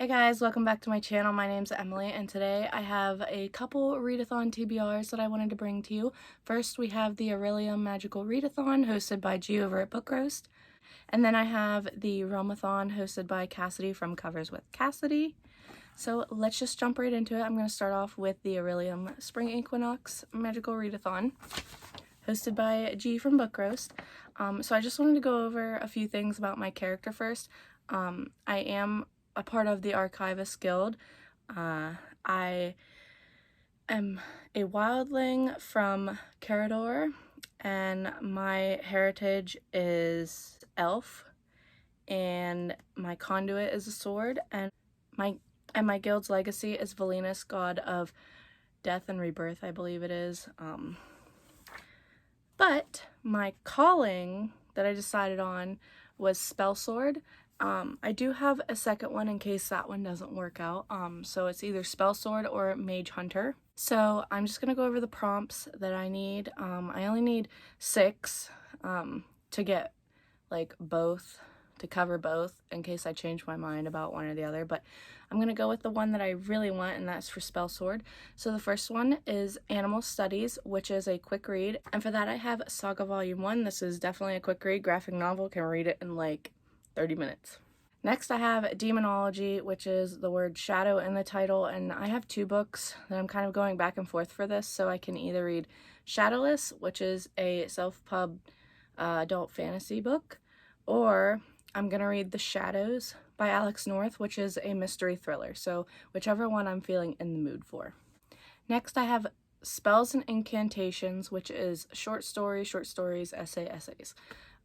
Hey guys, welcome back to my channel. My name's Emily, and today I have a couple Readathon TBRs that I wanted to bring to you. First, we have the Orilium Magical Readathon hosted by G over at Book Roast. And then I have the Realmathon hosted by Cassidy from Covers with Cassidy. So let's just jump right into it. I'm going to start off with the Orilium Spring Equinox Magical Readathon hosted by G from Book Roast. So I just wanted to go over a few things about my character first. I am a part of the Archivist Guild. I am a wildling from Carador, and my heritage is elf, and my conduit is a sword, and my guild's legacy is Valinus, god of death and rebirth, I believe it is. But my calling that I decided on was Spell Sword. I do have a second one in case that one doesn't work out. So it's either Spell Sword or Mage Hunter. So I'm just gonna go over the prompts that I need. I only need 6 to get like both, to cover both in case I change my mind about one or the other, but I'm gonna go with the one that I really want, and that's for Spell Sword. So the first one is Animal Studies, which is a quick read, and for that I have Saga Volume 1. This is definitely a quick read, graphic novel, can read it in like 30 minutes. Next I have Demonology, which is the word shadow in the title, and I have 2 books that I'm kind of going back and forth for this, so I can either read Shadowless, which is a self-pub adult fantasy book, or I'm gonna read The Shadows by Alex North, which is a mystery thriller, so whichever one I'm feeling in the mood for. Next I have Spells and Incantations, which is short stories, essays.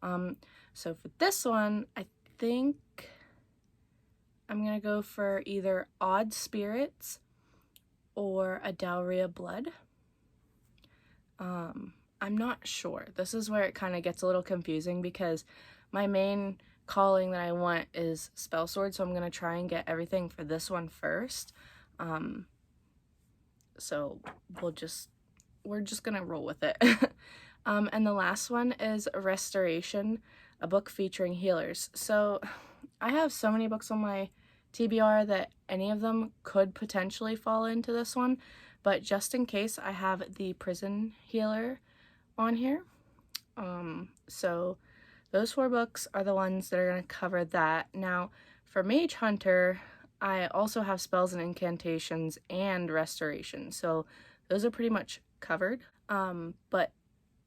So for this one, I think I'm gonna go for either Odd Spirits or A Dowry of Blood. I'm not sure. This is where it kind of gets a little confusing because my main calling that I want is Spell Sword, so I'm going to try and get everything for this one first. So we're just going to roll with it. And the last one is Restoration, a book featuring healers. So I have so many books on my TBR that any of them could potentially fall into this one, but just in case, I have the Prison Healer on here. So those 4 books are the ones that are going to cover that. Now, for Mage Hunter, I also have Spells and Incantations and Restoration, so those are pretty much covered. But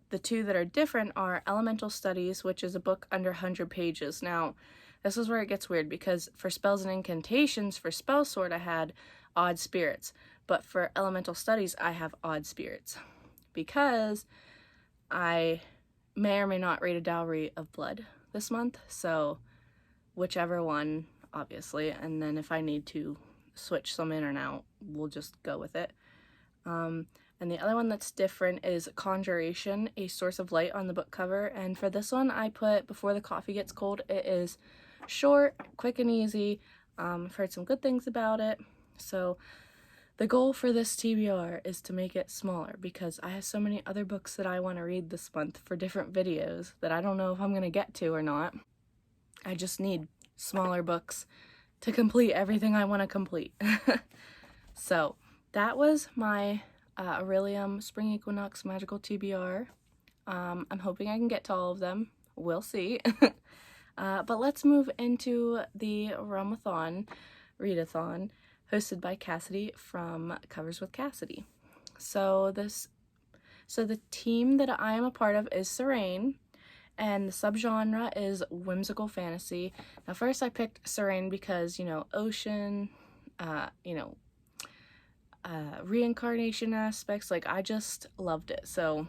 the 2 that are different are Elemental Studies, which is a book under 100 pages. Now, this is where it gets weird because for Spells and Incantations, for Spell Sword, I had Odd Spirits, but for Elemental Studies, I have Odd Spirits because I may or may not read A Dowry of Blood this month, so whichever one, obviously, and then if I need to switch some in or out, we'll just go with it. And the other one that's different is Conjuration, a Source of Light on the book cover, and for this one I put Before the Coffee Gets Cold. It is short, quick and easy. I've heard some good things about it, so the goal for this TBR is to make it smaller because I have so many other books that I want to read this month for different videos that I don't know if I'm going to get to or not. I just need smaller books to complete everything I want to complete. So that was my Orilium Spring Equinox Magical TBR. I'm hoping I can get to all of them. We'll see. But let's move into the Realmathon Readathon, hosted by Cassidy from Covers with Cassidy. So the team that I am a part of is Serene, and the subgenre is whimsical fantasy. Now first I picked Serene because, ocean, reincarnation aspects, like I just loved it. So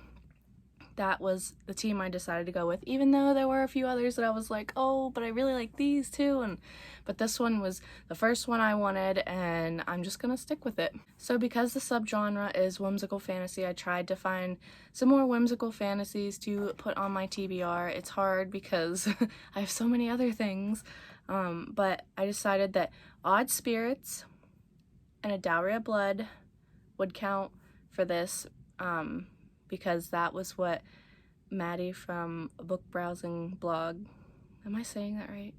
that was the team I decided to go with, even though there were a few others that I was like, oh, but I really like these too, but this one was the first one I wanted, and I'm just gonna stick with it. So because the subgenre is whimsical fantasy, I tried to find some more whimsical fantasies to put on my TBR. It's hard because I have so many other things, but I decided that Odd Spirits and A Dowry of Blood would count for this, because that was what Maddie from a book browsing blog, am I saying that right?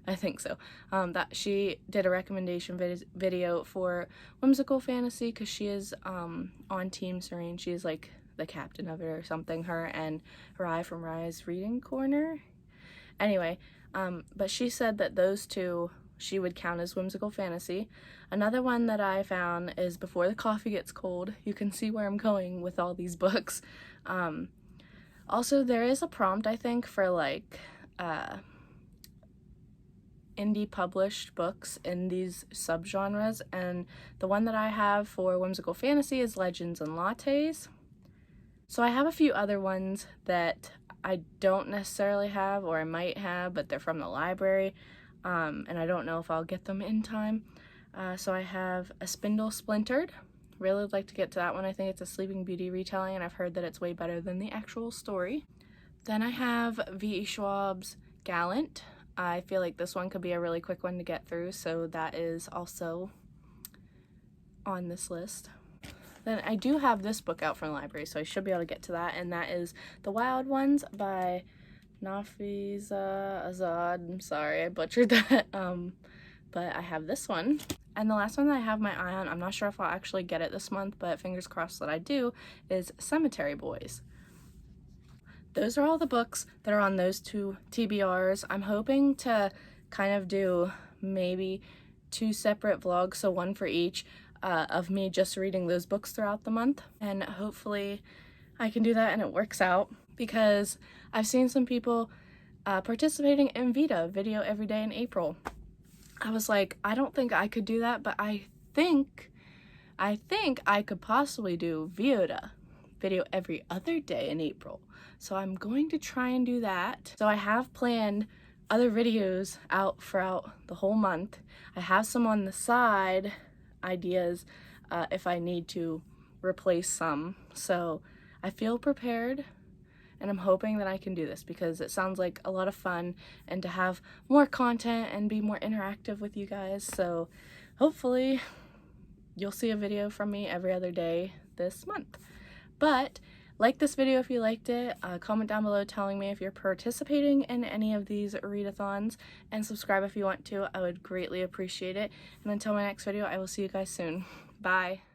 I think so. That she did a recommendation video for whimsical fantasy because she is on Team Serene. She's like the captain of it or something. Her and Rye from Rye's Reading Corner. Anyway, but she said that those two she would count as whimsical fantasy. Another one that I found is Before the Coffee Gets Cold. You can see where I'm going with all these books. Also, there is a prompt, I think, for like indie published books in these subgenres, and the one that I have for whimsical fantasy is Legends and Lattes. So I have a few other ones that I don't necessarily have, or I might have, but they're from the library, and I don't know if I'll get them in time. So I have A Spindle Splintered. Really would like to get to that one. I think it's a Sleeping Beauty retelling, and I've heard that it's way better than the actual story. Then I have V.E. Schwab's Gallant. I feel like this one could be a really quick one to get through, so that is also on this list. Then I do have this book out from the library, so I should be able to get to that, and that is The Wild Ones by Nafiza Azad. I'm sorry, I butchered that, but I have this one. And the last one that I have my eye on, I'm not sure if I'll actually get it this month, but fingers crossed that I do, is Cemetery Boys. Those are all the books that are on those two TBRs. I'm hoping to kind of do maybe 2 separate vlogs, so one for each, of me just reading those books throughout the month. And hopefully I can do that and it works out, because I've seen some people participating in Video every day in April. I was like, I don't think I could do that, but I think I could possibly do video every other day in April. So I'm going to try and do that. So I have planned other videos out throughout the whole month. I have some on the side ideas if I need to replace some. So I feel prepared, and I'm hoping that I can do this because it sounds like a lot of fun, and to have more content and be more interactive with you guys. So hopefully you'll see a video from me every other day this month. But like this video if you liked it, comment down below telling me if you're participating in any of these readathons, and subscribe if you want to. I would greatly appreciate it. And until my next video, I will see you guys soon. Bye.